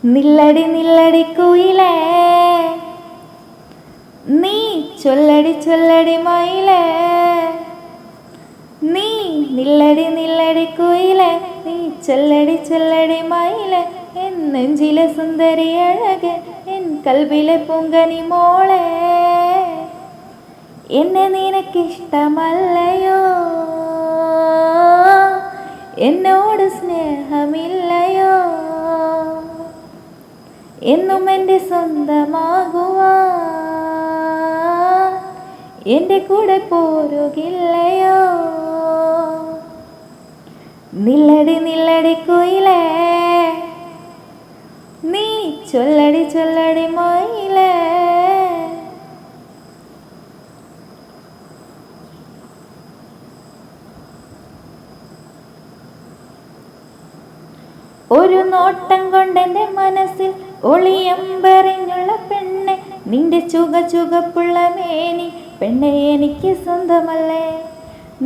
നില്ലടി നില്ലടി കുയിലേ, നീ ചൊല്ലടി ചൊല്ലടി മയിലേ. നീ നില്ലടി നില്ലടി കുയിലേ, നീ ചൊല്ലടി ചൊല്ലടി മയിലേ. എൻ നെഞ്ചിലെ സുന്ദരി അഴകെ, എൻ കൽവിലെ പൊങ്കനി മോളെ. എന്നെ നിനക്കിഷ്ടമല്ലയോ, എന്നോട് സ്നേഹമില്ലയോ, എന്നും എൻ്റെ സ്വന്തമാകുവാൻ എൻ്റെ കൂടെ പോരുകില്ലയോ. നില്ലടി നില്ലടി കുയിലേ, നീ ചൊല്ലടി ചൊല്ലടി മയിലേ. ഒരു നോട്ടം കൊണ്ടെൻ്റെ മനസ്സിൽ ഒളിയമ്പെറിഞ്ഞുള്ള പെണ്ണെ, നിന്റെ ചുകപ്പുള്ള മേനി പെണ്ണെ എനിക്ക് സ്വന്തമല്ലേ.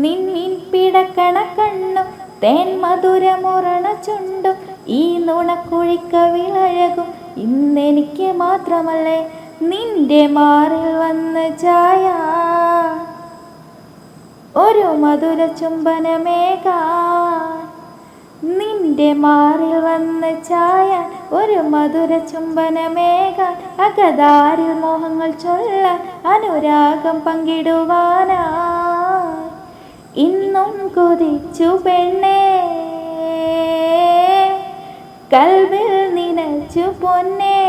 നിന്നിൻ പിടക്കണ കണ്ണും തേൻ മധുരമുറണ ചുണ്ടും ഈ നുണക്കുഴിക്കവിളഴകും ഇന്നെനിക്ക് മാത്രമല്ലേ. നിന്റെ മാറിൽ വന്ന് ചായ ഒരു മധുര ചുംബനമേകാൻ, നിന്റെ മാറിൽ വന്ന് ചായ ഒരു മധുര ചുംബനമേകാൻ, അകതാരിൽ മോഹങ്ങൾ ചൊല്ലാൻ അനുരാഗം പങ്കിടുവാനായി ഇന്നും കൊതിച്ചു പെണ്ണേ, കൽവിൽ നിനച്ചു പൊന്നേ.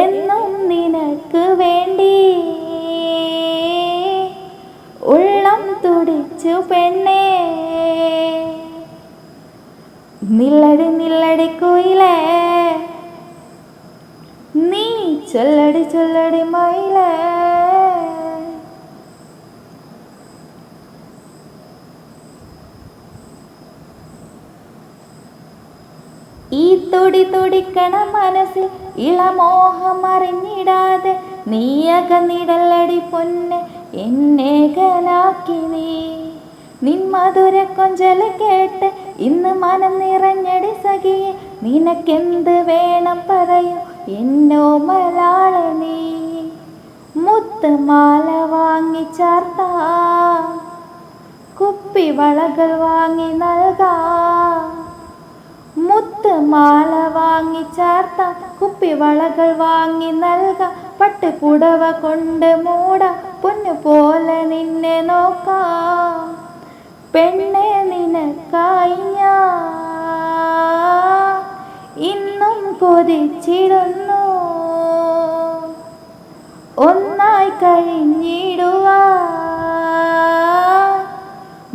എന്നും നിനക്ക് വേണ്ടി ഉള്ളം തുടിച്ചു പെണ്ണേ. നില്ലടി നില്ലടി കുയിലേ, നീ ചൊല്ലടി ചൊല്ലടി മയിലേ. ഈ തുടിക്കണ മനസ്സിൽ ഇളമോഹം അറിഞ്ഞിടാതെ നീ അകന്നിടലടി പൊന്നെ, എന്നേകനാക്കി നീ. നിൻ മധുര കൊഞ്ചല കേട്ട് ഇന്ന് മനം നിറഞ്ഞടി സഖിയെ, നിനക്കെന്ത് വേണം പറയൂ എന്നോ മലാള നീ. മുത്തുമാല വാങ്ങി ചാർത്താം, കുപ്പിവളകൾ വാങ്ങി നൽകാം. മുത്തുമാല വാങ്ങി ചാർത്താം, കുപ്പിവളകൾ വാങ്ങി നൽകാം. പട്ടുപുടവ കൊണ്ട് മൂടാം, പൊന്നുപോലെ നിന്നെ നോക്കാം. പെണ്ണെ നിനക്കായി ഞാൻ ഇന്നും കൊതിച്ചിടുന്നു, ഒന്നായി കഴിഞ്ഞിടുവാൻ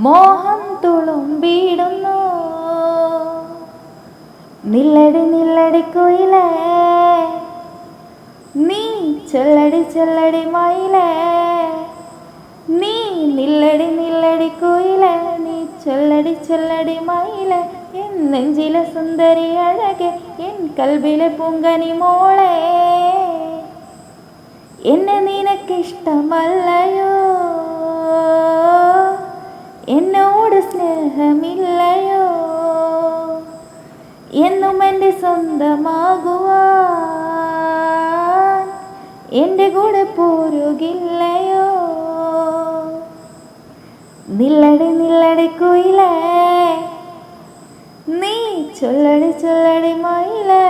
മോഹം തുളുമ്പിടുന്നു. നില്ലടി നില്ലടി കുയിലേ, നീ ചൊല്ലടി ചൊല്ലടി മയിലേ. നീ നില്ലടി നില്ലടി കുയിലേ, നീ ചൊല്ലടി ചൊല്ലടി മയിലേ. എൻ നെഞ്ചിലെ സുന്ദരി അഴകെ, എൻ കൽവിലെ പൊങ്കനി മോളെ. എന്നെ നിനക്കിഷ്ടമല്ലയോ, എന്നോട് സ്നേഹമില്ലയോ, എന്നും എൻ്റെ സ്വന്തമാകുവാൻ എൻ്റെ കൂടെ പോരുകില്ലയോ. നില്ലടി നില്ലടി കുയിലേ, നീ ചൊല്ലടി ചൊല്ലടി മയിലേ.